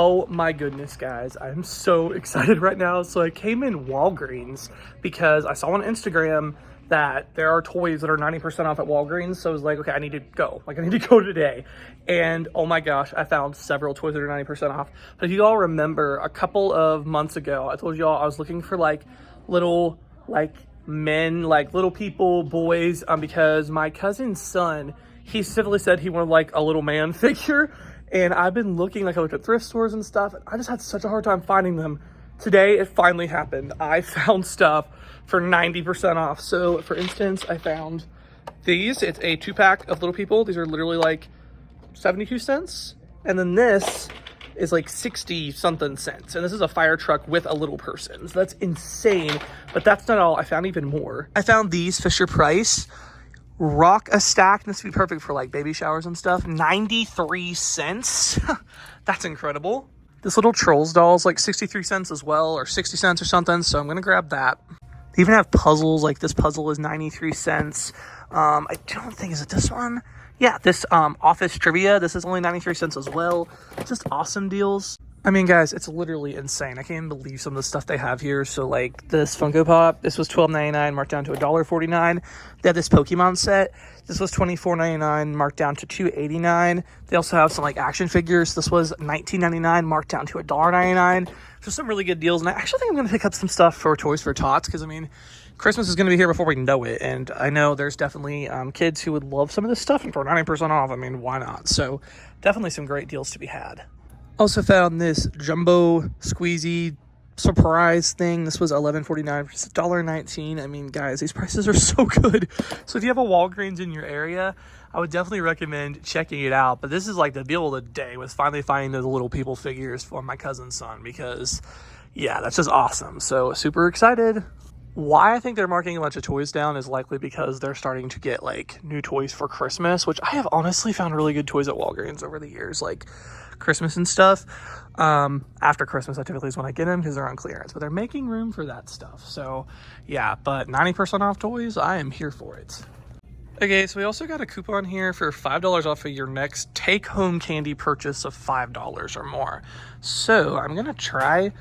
Oh my goodness, guys. I'm so excited right now. So I came in Walgreens because I saw on Instagram that there are toys that are 90% off at Walgreens. So I was like, okay, I need to go. Like, I need to go today. And oh my gosh, I found several toys that are 90% off. But if you all remember, a couple of months ago, I told you all I was looking for like little, like men, like little people, boys, because my cousin's son, he specifically said he wanted like a little man figure. And I've been looking, like I looked at thrift stores and stuff. I just had such a hard time finding them. Today, it finally happened. I found stuff for 90% off. So for instance, I found these. It's a 2-pack of little people. These are literally like 72 cents. And then this is like 60 something cents. And this is a fire truck with a little person. So that's insane. But that's not all. I found even more. I found these Fisher Price rock a stack. This would be perfect for like baby showers and stuff. 93 cents. That's incredible. This little Trolls doll is like 63 cents as well, or 60 cents or something. So I'm going to grab that. They even have puzzles. Like this puzzle is 93 cents. I don't think, is it this one? Yeah, this office trivia. This is only 93 cents as well. Just awesome deals. I mean, guys, it's literally insane. I can't even believe some of the stuff they have here. So, like, this Funko Pop, this was $12.99, marked down to $1.49. They have this Pokemon set. This was $24.99, marked down to $2.89. They also have some, like, action figures. This was $19.99, marked down to $1.99. So, some really good deals. And I actually think I'm going to pick up some stuff for Toys for Tots because, I mean, Christmas is going to be here before we know it. And I know there's definitely kids who would love some of this stuff. And for 90% off, I mean, why not? So, definitely some great deals to be had. Also found this jumbo squeezy surprise thing. This was $11.49 versus $1.19. I mean, guys, these prices are so good. So if you have a Walgreens in your area, I would definitely recommend checking it out. But this is like the deal of the day, was finally finding those little people figures for my cousin's son, because yeah, that's just awesome. So super excited. Why I think they're marking a bunch of toys down is likely because they're starting to get like new toys for Christmas, which I have honestly found really good toys at Walgreens over the years, like Christmas and stuff. After Christmas, that typically is when I get them because they're on clearance, but they're making room for that stuff. So yeah, but 90% off toys, I am here for it. Okay, so we also got a coupon here for $5 off of your next take-home candy purchase of $5 or more. So I'm gonna try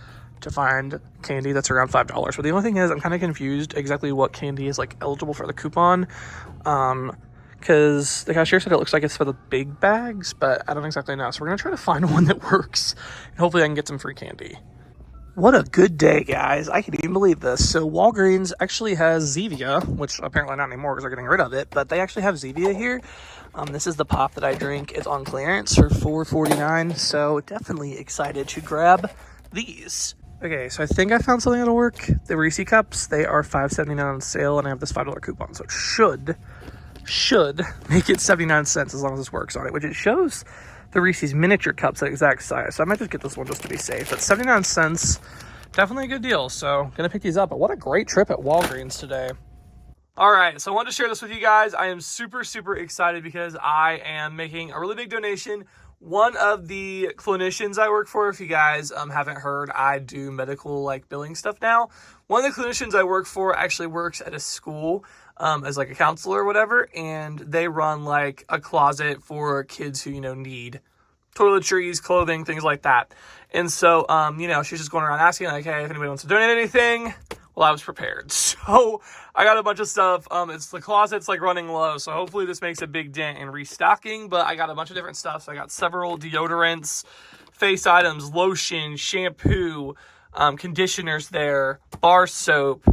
to find candy that's around $5, but the only thing is I'm kind of confused exactly what candy is like eligible for the coupon, because the cashier said it looks like it's for the big bags, but I don't exactly know. So we're gonna try to find one that works, and hopefully I can get some free candy. What a good day, guys. I can't even believe this. So Walgreens actually has Zevia, which apparently not anymore because they're getting rid of it, but they actually have Zevia here. This is the pop that I drink. It's on clearance for $4.49, so definitely excited to grab these. Okay, so I think I found something that'll work. The Reese cups, they are $5.79 on sale, and I have this $5 coupon, so it should make it 79 cents as long as this works on it, which it shows the Reese's miniature cups at exact size. So I might just get this one just to be safe. But 79 cents, definitely a good deal. So gonna pick these up. But what a great trip at Walgreens today. All right, so I wanted to share this with you guys. I am super, super excited because I am making a really big donation. One of the clinicians I work for, if you guys haven't heard, I do medical like billing stuff now. One of the clinicians I work for actually works at a school as like a counselor or whatever, and they run like a closet for kids who, you know, need toiletries, clothing, things like that. And so, you know, she's just going around asking like, hey, if anybody wants to donate anything. Well, I was prepared. So I got a bunch of stuff. It's the closet's like running low. So hopefully this makes a big dent in restocking, but I got a bunch of different stuff. So I got several deodorants, face items, lotion, shampoo, conditioners there, bar soap,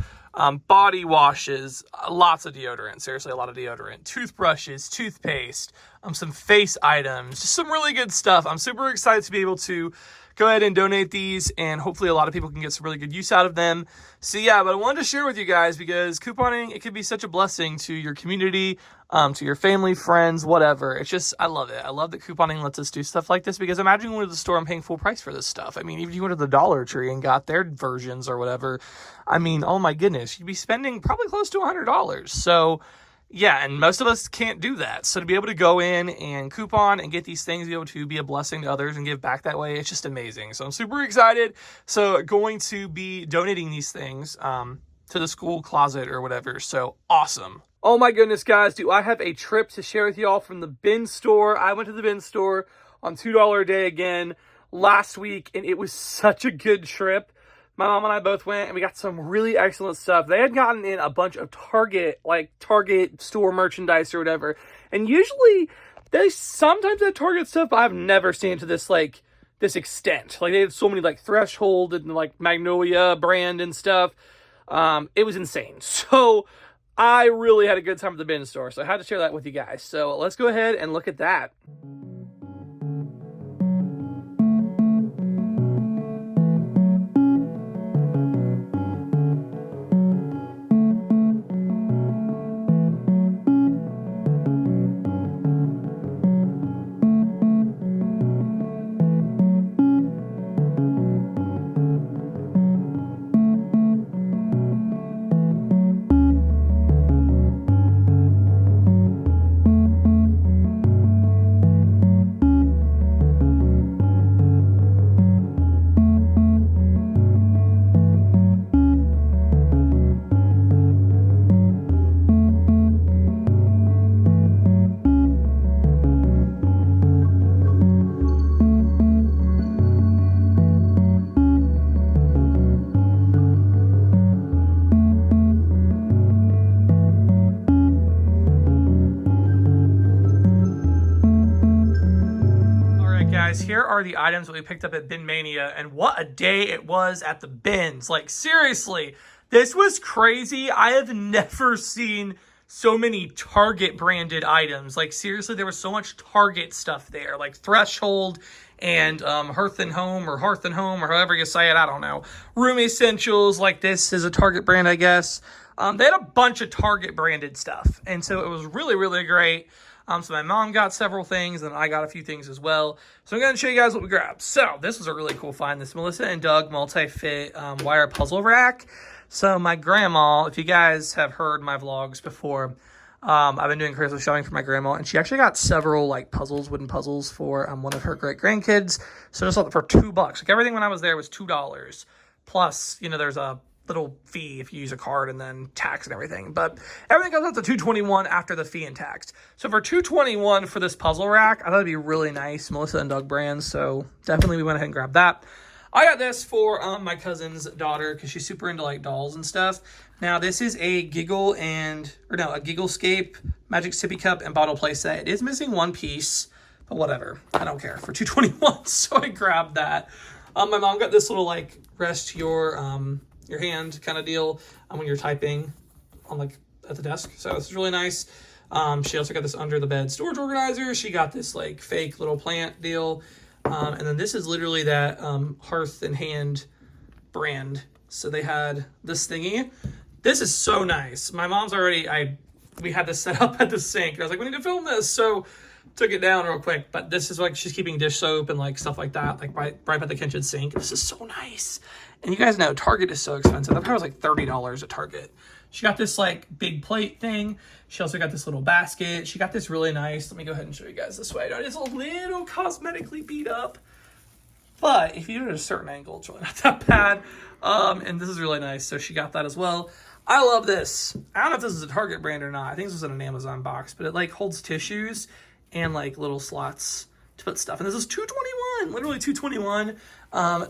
body washes, lots of deodorant, seriously a lot of deodorant, toothbrushes, toothpaste, some face items, just some really good stuff. I'm super excited to be able to go ahead and donate these, and hopefully a lot of people can get some really good use out of them. So yeah, but I wanted to share with you guys because couponing, it could be such a blessing to your community, to your family, friends, whatever. It's just, I love it. I love that couponing lets us do stuff like this, because imagine going to the store and paying full price for this stuff. I mean, even if you went to the Dollar Tree and got their versions or whatever, I mean, oh my goodness, you'd be spending probably close to $100. So yeah, and most of us can't do that. So to be able to go in and coupon and get these things, be able to be a blessing to others and give back that way, it's just amazing. So I'm super excited. So going to be donating these things to the school closet or whatever. So awesome. Oh my goodness, guys, do I have a trip to share with y'all from the bin store. I went to the bin store on $2 a day again. last week, and it was such a good trip. My mom and I both went, and we got some really excellent stuff. They had gotten in a bunch of Target store merchandise or whatever. And usually, they sometimes have Target stuff, but I've never seen it to this, this extent. Like, they had so many, Threshold and, Magnolia brand and stuff. It was insane. So, I really had a good time at the bin store. So, I had to share that with you guys. So, let's go ahead and look at that. Guys, here are the items that we picked up at Bin Mania, and what a day it was at the bins. Seriously, this was crazy. I have never seen so many Target branded items. Seriously, there was so much Target stuff there, Threshold and Hearth and Home, or however you say it, I don't know. Room Essentials, this is a Target brand, I guess. They had a bunch of Target branded stuff, and so it was really, really great. So my mom got several things, and I got a few things as well. So I'm going to show you guys what we grabbed. So this was a really cool find. This Melissa and Doug multi-fit wire puzzle rack. So my grandma, if you guys have heard my vlogs before, I've been doing Christmas shopping for my grandma, and she actually got several wooden puzzles for one of her great grandkids. So just for $2. Everything when I was there was $2. Plus, there's a little fee if you use a card and then tax and everything, but everything comes out to $221 after the fee and tax. So for $221 for this puzzle rack, I thought it'd be really nice. Melissa and Doug brands, so definitely we went ahead and grabbed that. I got this for my cousin's daughter because she's super into dolls and stuff. Now this is a Gigglescape Magic Sippy Cup and bottle play set. It is missing one piece, but whatever, I don't care, for $221. So I grabbed that. My mom got this little rest your hand kind of deal when you're typing on at the desk. So this is really nice. She also got this under the bed storage organizer. She got this fake little plant deal. And then this is literally that Hearth and Hand brand. So they had this thingy. This is so nice. My mom's we had this set up at the sink. And I was like, we need to film this. So took it down real quick. But this is she's keeping dish soap and stuff like that. Right by the kitchen sink. This is so nice. And you guys know Target is so expensive. That probably was $30 at Target. She got this big plate thing. She also got this little basket. She got this really nice. Let me go ahead and show you guys this way. It's a little cosmetically beat up, but if you do it at a certain angle, it's really not that bad. And this is really nice. So she got that as well. I love this. I don't know if this is a Target brand or not. I think this was in an Amazon box, but it holds tissues and little slots to put stuff. And this is $221, literally $221.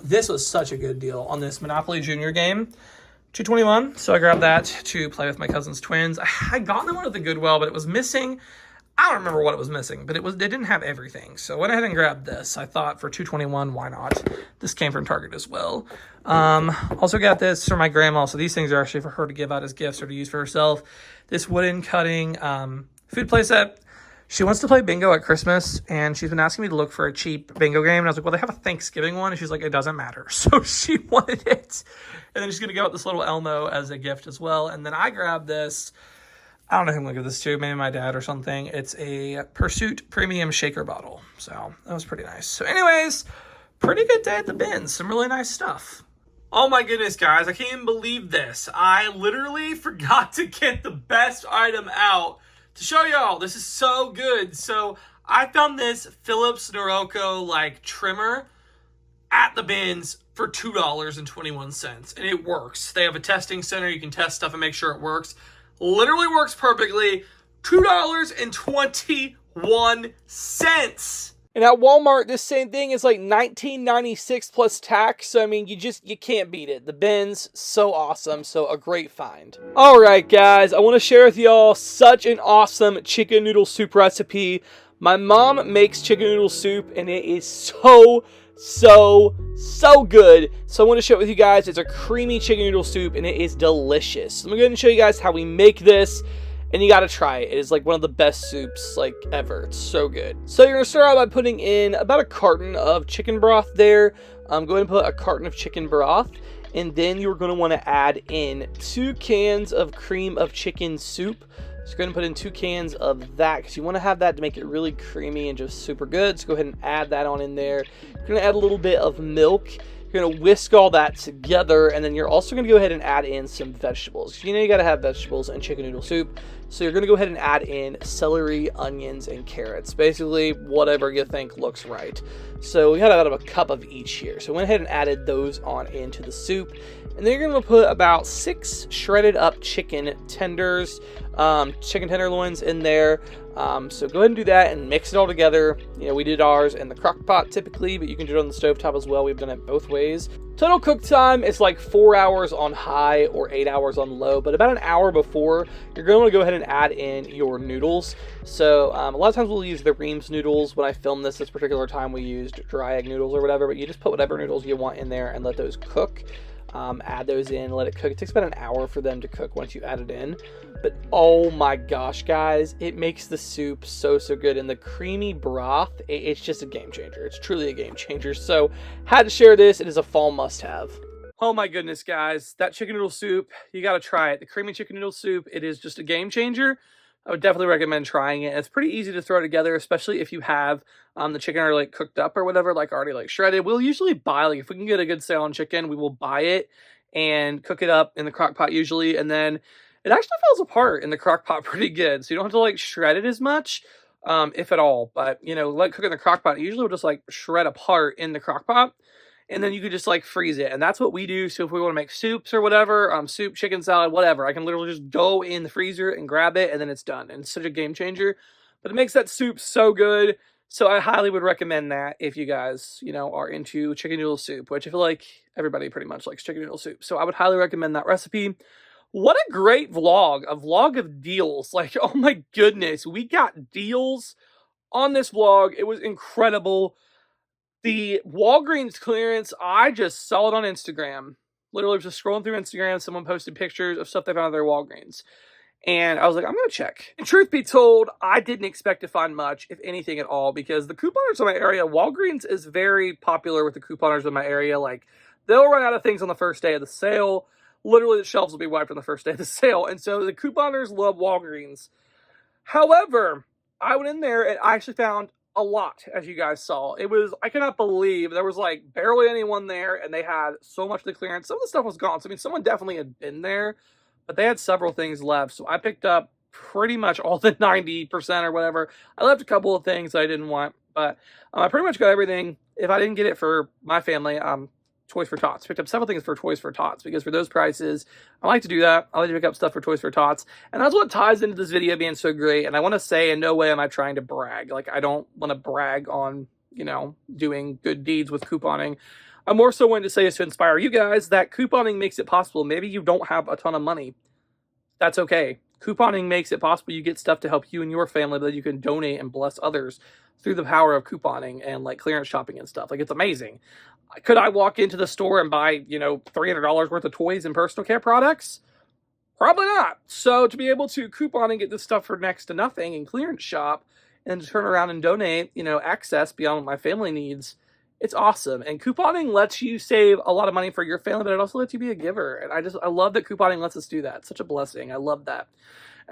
This was such a good deal on this Monopoly Junior game. $221. So I grabbed that to play with my cousin's twins. I had gotten them one at the Goodwill, but it was missing. I don't remember what it was missing, but they didn't have everything. So I went ahead and grabbed this. I thought for $221, why not? This came from Target as well. Also got this for my grandma. So these things are actually for her to give out as gifts or to use for herself. This wooden cutting food play set. She wants to play bingo at Christmas, and she's been asking me to look for a cheap bingo game. And I was like, well, they have a Thanksgiving one. And she's like, it doesn't matter. So she wanted it. And then she's going to give out this little Elmo as a gift as well. And then I grabbed this. I don't know who I'm going to give this to. Maybe my dad or something. It's a Pursuit Premium Shaker bottle. So that was pretty nice. So anyways, pretty good day at the bins. Some really nice stuff. Oh my goodness, guys. I can't even believe this. I literally forgot to get the best item out to show y'all. This is so good. So I found this Philips Norelco trimmer at the bins for $2.21, and it works. They have a testing center. You can test stuff and make sure it works. Literally works perfectly. $2.21. And at Walmart, this same thing is like $19.96 plus tax. So, I mean, you can't beat it. The bins, so awesome. So, a great find. All right, guys, I want to share with y'all such an awesome chicken noodle soup recipe. My mom makes chicken noodle soup, and it is so good. So I want to share it with you guys. It's a creamy chicken noodle soup, and it is delicious. So I'm going to go ahead and show you guys how we make this. And you gotta try it. It is like one of the best soups like ever. It's so good. So you're gonna start out by putting in about a carton of chicken broth there. Go ahead and put a carton of chicken broth. And then you're gonna wanna add in 2 cans of cream of chicken soup. So go ahead and put in 2 cans of that because you want to have that to make it really creamy and just super good. So go ahead and add that on in there. You're going to add a little bit of milk. You're going to whisk all that together, and then you're also going to go ahead and add in some vegetables. You know you got to have vegetables in chicken noodle soup. So you're going to go ahead and add in celery, onions, and carrots. Basically, whatever you think looks right. So we had about a cup of each here. So I went ahead and added those on into the soup. And then you're going to put about 6 shredded up chicken tenders, chicken tenderloins in there. So go ahead and do that and mix it all together. You know, we did ours in the crock pot typically, but you can do it on the stovetop as well. We've done it both ways. Total cook time is like 4 hours on high or 8 hours on low, but about an hour before, you're going to want to go ahead and add in your noodles. So a lot of times we'll use the Reams noodles. When I filmed this particular time, we used dry egg noodles or whatever, but you just put whatever noodles you want in there and let those cook. Add those in, let it cook. It takes about an hour for them to cook once you add it in. But oh my gosh, guys, it makes the soup so good. And the creamy broth, it's just a game changer. It's truly a game changer. So had to share this. It is a fall must-have. Oh my goodness, guys, that chicken noodle soup, you got to try it. The creamy chicken noodle soup, it is just a game changer. I would definitely recommend trying it. It's pretty easy to throw together, especially if you have the chicken already like cooked up or whatever, like already like shredded. We'll usually buy, like if we can get a good sale on chicken, we will buy it and cook it up in the crock pot usually. And then it actually falls apart in the crock pot pretty good. So you don't have to like shred it as much, if at all. But, you know, like cooking in the crock pot, usually we'll just like shred apart in the crock pot. And then you could just like freeze it. And that's what we do. So if we want to make soups or whatever, soup, chicken salad, whatever, I can literally just go in the freezer and grab it and then it's done. And it's such a game changer. But it makes that soup so good. So I highly would recommend that if you guys, you know, are into chicken noodle soup, which I feel like everybody pretty much likes chicken noodle soup. So I would highly recommend that recipe. What a great vlog, a vlog of deals. Like, oh my goodness, we got deals on this vlog. It was incredible. The Walgreens clearance, I just saw it on Instagram. Literally just scrolling through Instagram, someone posted pictures of stuff they found at their Walgreens. And I was like, I'm going to check. And truth be told, I didn't expect to find much, if anything at all, because the couponers in my area, Walgreens is very popular with the couponers in my area. Like, they'll run out of things on the first day of the sale. Literally, the shelves will be wiped on the first day of the sale. And so the couponers love Walgreens. However, I went in there and I actually found a lot, as you guys saw. It was, I cannot believe there was like barely anyone there and they had so much of the clearance. Some of the stuff was gone. So, I mean, someone definitely had been there, but they had several things left. So I picked up pretty much all the 90% or whatever. I left a couple of things I didn't want, but I pretty much got everything. If I didn't get it for my family, Toys for Tots. Picked up several things for Toys for Tots because for those prices, I like to do that. I like to pick up stuff for Toys for Tots. And that's what ties into this video being so great. And I want to say in no way am I trying to brag. Like, I don't want to brag on, you know, doing good deeds with couponing. I'm more so wanting to say is to inspire you guys that couponing makes it possible. Maybe you don't have a ton of money. That's okay. Couponing makes it possible you get stuff to help you and your family that you can donate and bless others through the power of couponing and like clearance shopping and stuff. Like, it's amazing. Could I walk into the store and buy, you know, $300 worth of toys and personal care products? Probably not. So to be able to coupon and get this stuff for next to nothing and clearance shop and turn around and donate, you know, excess beyond what my family needs, it's awesome. And couponing lets you save a lot of money for your family, but it also lets you be a giver. And I love that couponing lets us do that. It's such a blessing. I love that.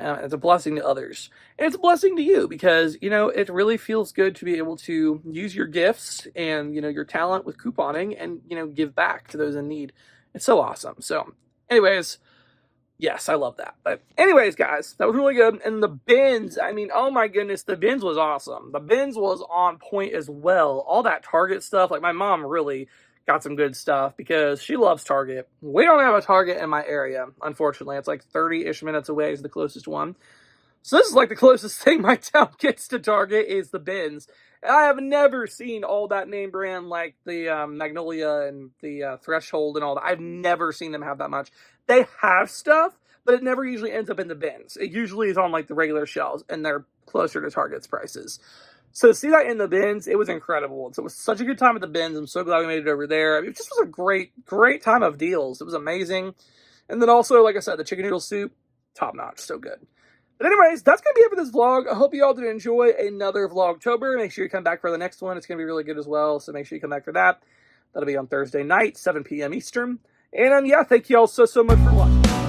It's a blessing to others. And it's a blessing to you because, you know, it really feels good to be able to use your gifts and, you know, your talent with couponing and, you know, give back to those in need. It's so awesome. So anyways, yes, I love that. But anyways, guys, that was really good. And the bins, I mean, oh my goodness, the bins was awesome. The bins was on point as well. All that Target stuff, like my mom really got some good stuff because she loves Target. We don't have a Target in my area, unfortunately. It's like 30-ish minutes away is the closest one. So this is like the closest thing my town gets to Target is the bins. And I have never seen all that name brand like the Magnolia and the Threshold and all that. I've never seen them have that much. They have stuff, but it never usually ends up in the bins. It usually is on like the regular shelves, and they're closer to Target's prices. So to see that in the bins, it was incredible. So it was such a good time at the bins. I'm so glad we made it over there. I mean, it just was a great time of deals. It was amazing. And then also, like I said, the chicken noodle soup, top notch, so good. But anyways, that's going to be it for this vlog. I hope you all did enjoy another Vlogtober. Make sure you come back for the next one. It's going to be really good as well, so make sure you come back for that. That'll be on Thursday night, 7 p.m. Eastern. And yeah, thank you all so much for watching.